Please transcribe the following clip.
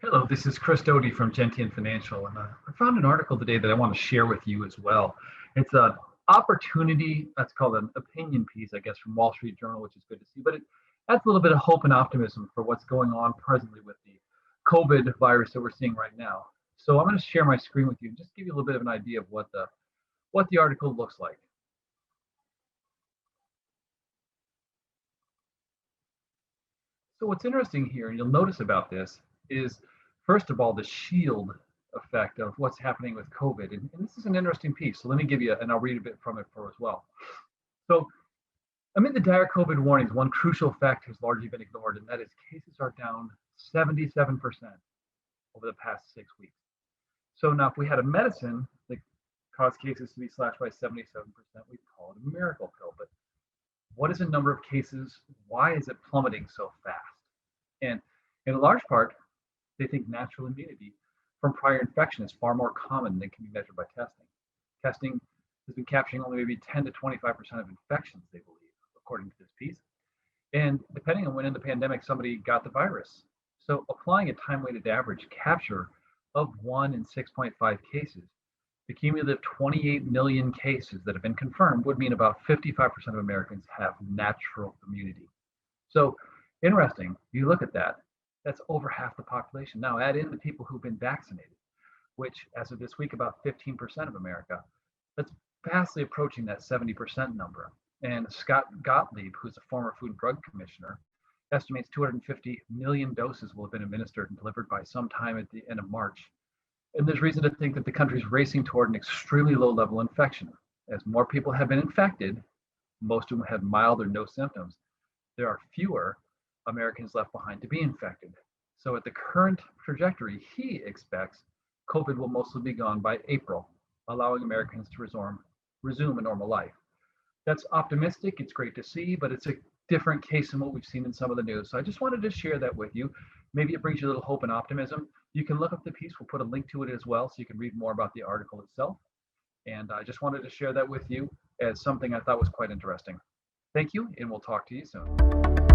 Hello, this is Chris Doughty from Gentian Financial, and I found an article today that I want to share with you as well. It's an opportunity, that's called an opinion piece, I guess, from Wall Street Journal, which is good to see, but it adds a little bit of hope and optimism for what's going on presently with the COVID virus that we're seeing right now. So I'm going to share my screen with you and just give you a little bit of an idea of what the article looks like. So what's interesting here, and you'll notice about this, is first of all the shield effect of what's happening with COVID. And this is an interesting piece. So let me give you, and I'll read a bit from it for as well. So amid the dire COVID warnings, one crucial fact has largely been ignored, and that is cases are down 77% over the past 6 weeks. So now if we had a medicine that caused cases to be slashed by 77%, we'd call it a miracle pill. But what is the number of cases? Why is it plummeting so fast? And in a large part, they think natural immunity from prior infection is far more common than can be measured by testing. Testing has been capturing only maybe 10 to 25% of infections, they believe, according to this piece. And depending on when in the pandemic somebody got the virus. So applying a time-weighted average capture of 1 in 6.5 cases, the cumulative 28 million cases that have been confirmed would mean about 55% of Americans have natural immunity. So interesting, you look at that, that's over half the population. Now add in the people who've been vaccinated, which as of this week, about 15% of America. That's vastly approaching that 70% number. And Scott Gottlieb, who's a former Food and Drug Commissioner, estimates 250 million doses will have been administered and delivered by sometime at the end of March. And there's reason to think that the country is racing toward an extremely low level of infection. As more people have been infected, most of them have mild or no symptoms, there are fewer Americans left behind to be infected. So at the current trajectory, he expects COVID will mostly be gone by April, allowing Americans to resume a normal life. That's optimistic, it's great to see, but it's a different case than what we've seen in some of the news. So I just wanted to share that with you. Maybe it brings you a little hope and optimism. You can look up the piece, we'll put a link to it as well so you can read more about the article itself. And I just wanted to share that with you as something I thought was quite interesting. Thank you, and we'll talk to you soon.